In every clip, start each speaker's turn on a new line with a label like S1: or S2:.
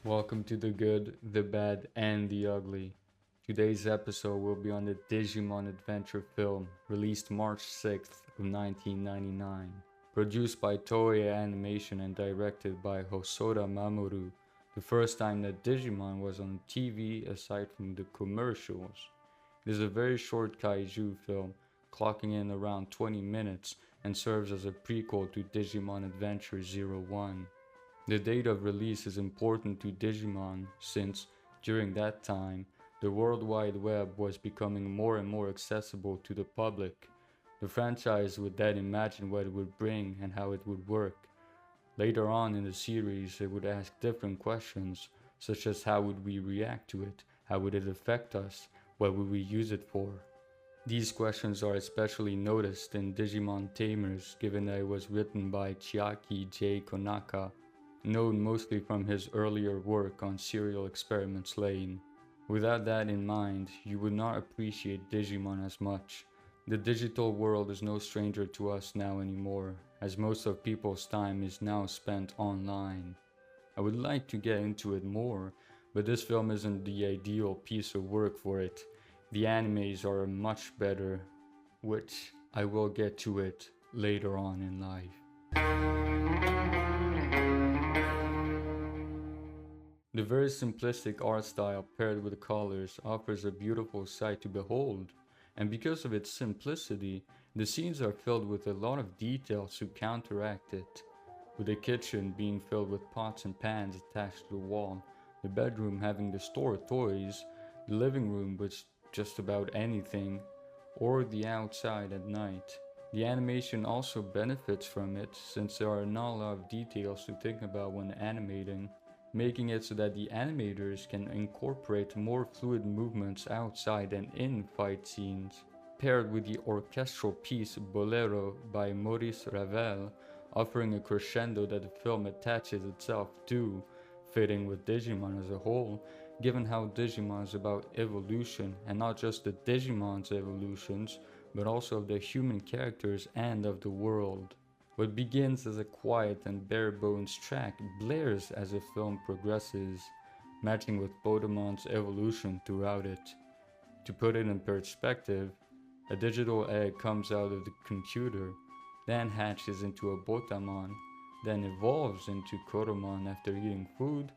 S1: Welcome to the good, the bad, and the ugly. Today's episode will be on the Digimon adventure film, released March 6th of 1999. Produced by Toei Animation and directed by Hosoda Mamoru, the first time that Digimon was on TV aside from the commercials. It is a very short kaiju film, clocking in around 20 minutes, and serves as a prequel to Digimon Adventure 01. The date of release is important to Digimon since, during that time, the World Wide Web was becoming more and more accessible to the public. The franchise would then imagine what it would bring and how it would work. Later on in the series, it would ask different questions, such as how would we react to it, how would it affect us, what would we use it for. These questions are especially noticed in Digimon Tamers, given that it was written by Chiaki J. Konaka, known mostly from his earlier work on Serial Experiments Lane. Without that in mind, you would not appreciate Digimon as much. The digital world is no stranger to us now anymore, as most of people's time is now spent online. I would like to get into it more, but this film isn't the ideal piece of work for it. The animes are much better, which I will get to it later on in life. The very simplistic art style paired with the colors offers a beautiful sight to behold, and because of its simplicity, the scenes are filled with a lot of details to counteract it. With the kitchen being filled with pots and pans attached to the wall, the bedroom having to store toys, the living room with just about anything, or the outside at night. The animation also benefits from it since there are not a lot of details to think about when animating, making it so that the animators can incorporate more fluid movements outside and in fight scenes. Paired with the orchestral piece Bolero by Maurice Ravel, offering a crescendo that the film attaches itself to, fitting with Digimon as a whole, given how Digimon is about evolution, and not just the Digimon's evolutions, but also of the human characters and of the world. What begins as a quiet and bare-bones track blares as the film progresses, matching with Bodemon's evolution throughout it. To put it in perspective, a digital egg comes out of the computer, then hatches into a Botamon, then evolves into Koromon after eating food,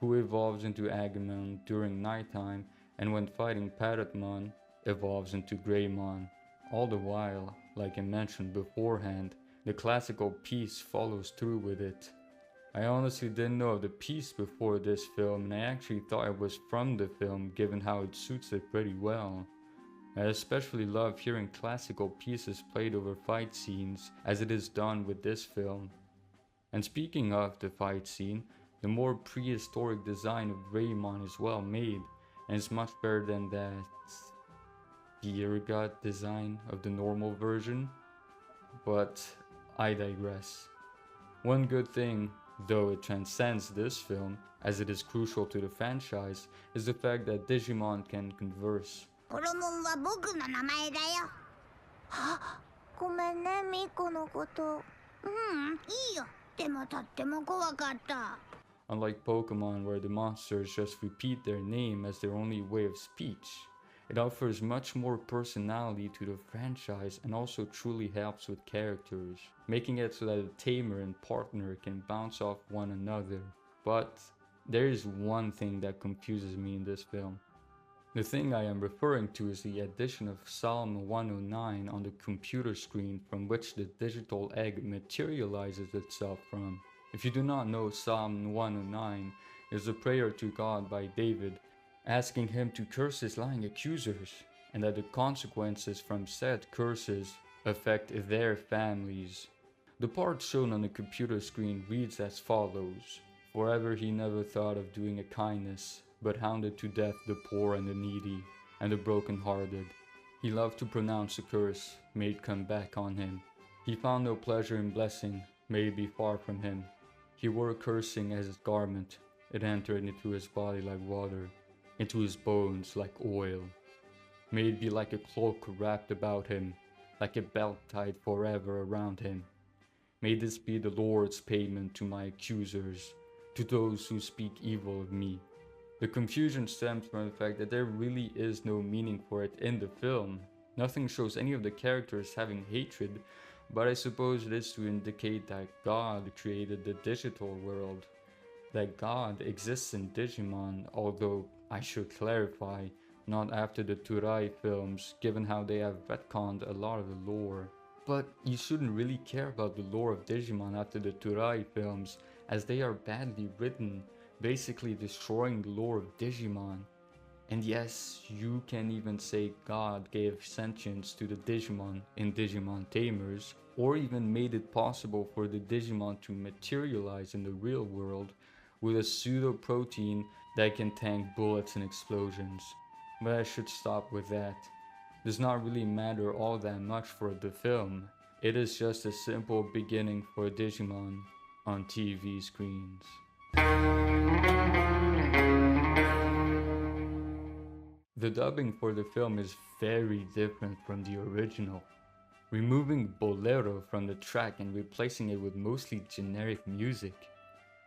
S1: who evolves into Agumon during nighttime, and when fighting Parrotmon, evolves into Greymon. All the while, like I mentioned beforehand, the classical piece follows through with it. I honestly didn't know of the piece before this film, and I actually thought it was from the film given how it suits it pretty well. I especially love hearing classical pieces played over fight scenes as it is done with this film. And speaking of the fight scene, the more prehistoric design of Greymon is well made, and it's much better than that Beergut design of the normal version, but I digress. One good thing, though it transcends this film, as it is crucial to the franchise, is the fact that Digimon can converse.
S2: コロモンは僕の名前だよ。あ、ごめんね、ミコのこと。いいよ。でもとっても怖かった。
S1: Unlike Pokemon where the monsters just repeat their name as their only way of speech, it offers much more personality to the franchise and also truly helps with characters, making it so that a tamer and partner can bounce off one another. But there is one thing that confuses me in this film. The thing I am referring to is the addition of Psalm 109 on the computer screen from which the digital egg materializes itself from. If you do not know, Psalm 109 is a prayer to God by David, asking him to curse his lying accusers, and that the consequences from said curses affect their families. The part shown on the computer screen reads as follows: "Forever he never thought of doing a kindness, but hounded to death the poor and the needy, and the broken-hearted. He loved to pronounce a curse, may it come back on him. He found no pleasure in blessing, may it be far from him. He wore cursing as his garment, it entered into his body like water, into his bones like oil. May it be like a cloak wrapped about him, like a belt tied forever around him. May this be the Lord's payment to my accusers, to those who speak evil of me. The confusion stems from the fact that there really is no meaning for it in the film. Nothing shows any of the characters having hatred, but I suppose it is to indicate that God created the digital world, that God exists in Digimon, although I should clarify, not after the Turai films, given how they have retconned a lot of the lore. But you shouldn't really care about the lore of Digimon after the Turai films, as they are badly written, basically destroying the lore of Digimon. And yes, you can even say God gave sentience to the Digimon in Digimon Tamers, or even made it possible for the Digimon to materialize in the real world with a pseudo-protein that can tank bullets and explosions. But I should stop with that. Does not really matter all that much for the film. It is just a simple beginning for Digimon on TV screens. The dubbing for the film is very different from the original. Removing bolero from the track and replacing it with mostly generic music.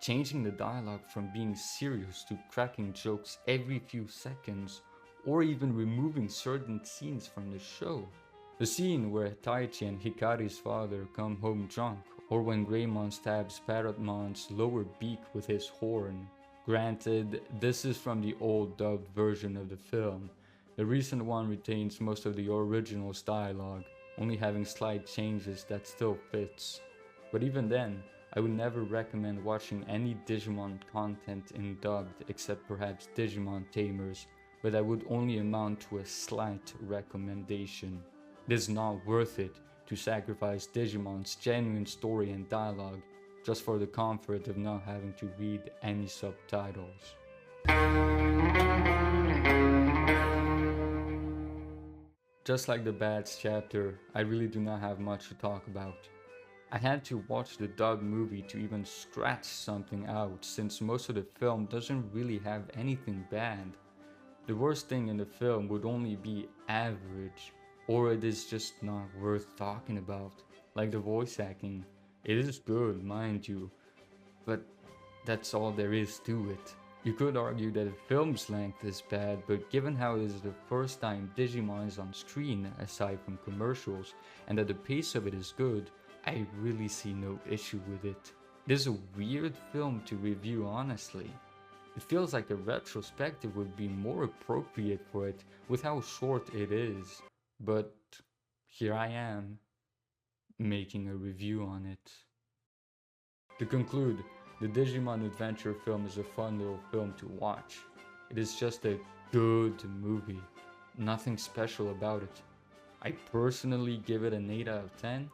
S1: Changing the dialogue from being serious to cracking jokes every few seconds, or even removing certain scenes from the show. The scene where Taichi and Hikari's father come home drunk, or when Greymon stabs Parrotmon's lower beak with his horn. Granted, this is from the old dubbed version of the film. The recent one retains most of the original's dialogue, only having slight changes that still fits. But even then, I would never recommend watching any Digimon content in dubbed except perhaps Digimon Tamers, but that would only amount to a slight recommendation. It is not worth it to sacrifice Digimon's genuine story and dialogue just for the comfort of not having to read any subtitles. Just like the Bats chapter, I really do not have much to talk about. I had to watch the dubbed movie to even scratch something out, since most of the film doesn't really have anything bad. The worst thing in the film would only be average, or it is just not worth talking about, like the voice acting. It is good, mind you, but that's all there is to it. You could argue that the film's length is bad, but given how it is the first time Digimon is on screen, aside from commercials, and that the pace of it is good, I really see no issue with it. It is a weird film to review, honestly. It feels like a retrospective would be more appropriate for it with how short it is, but here I am, making a review on it. To conclude, the Digimon Adventure film is a fun little film to watch. It is just a good movie, nothing special about it. I personally give it an 8 out of 10,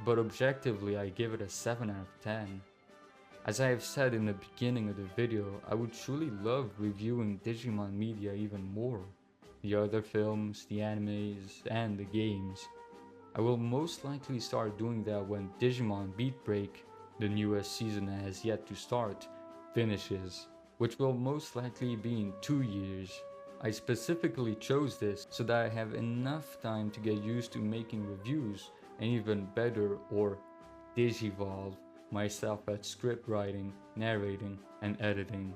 S1: but objectively I give it a 7 out of 10. As I have said in the beginning of the video, I would truly love reviewing Digimon media even more. The other films, the animes, and the games. I will most likely start doing that when Digimon Beat Break, the newest season that has yet to start, finishes, which will most likely be in 2 years. I specifically chose this so that I have enough time to get used to making reviews and even better or digivolve myself at script writing, narrating, and editing.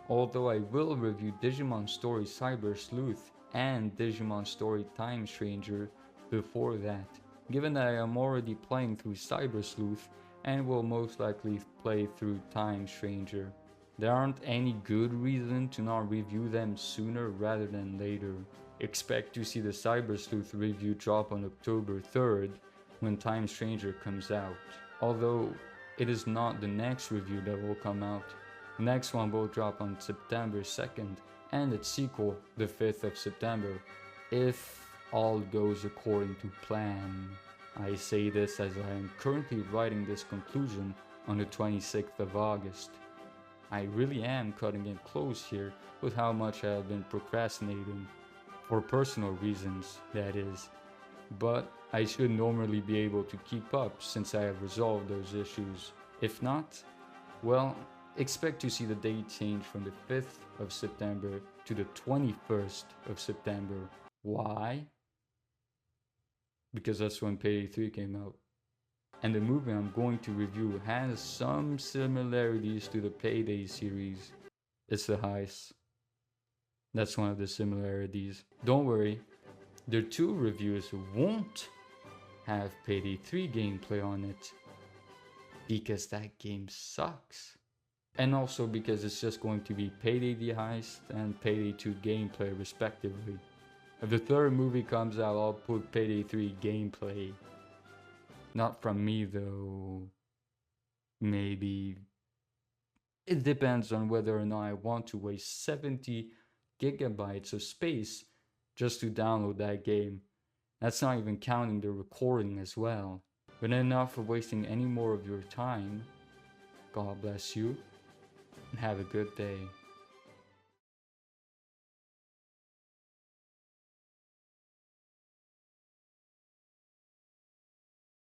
S1: Although I will review Digimon Story Cyber Sleuth and Digimon Story Time Stranger before that, given that I am already playing through Cyber Sleuth and will most likely play through Time Stranger. There aren't any good reason to not review them sooner rather than later. Expect to see the Cyber Sleuth review drop on October 3rd when Time Stranger comes out. Although it is not the next review that will come out. The next one will drop on September 2nd and its sequel the 5th of September, if all goes according to plan. I say this as I am currently writing this conclusion on the 26th of August. I really am cutting it close here with how much I have been procrastinating, for personal reasons, that is. But I should normally be able to keep up since I have resolved those issues. If not, well, expect to see the date change from the 5th of September to the 21st of September. Why? Because that's when Payday 3 came out. And the movie I'm going to review has some similarities to the Payday series. It's the heist. That's one of the similarities. Don't worry, their two reviews won't have Payday 3 gameplay on it, because that game sucks. And also because it's just going to be Payday the Heist and Payday 2 gameplay respectively. If the third movie comes out, I'll put Payday 3 gameplay. Not from me though. Maybe. It depends on whether or not I want to waste 70 gigabytes of space just to download that game. That's not even counting the recording as well. But enough of wasting any more of your time. God bless you, and have a good day.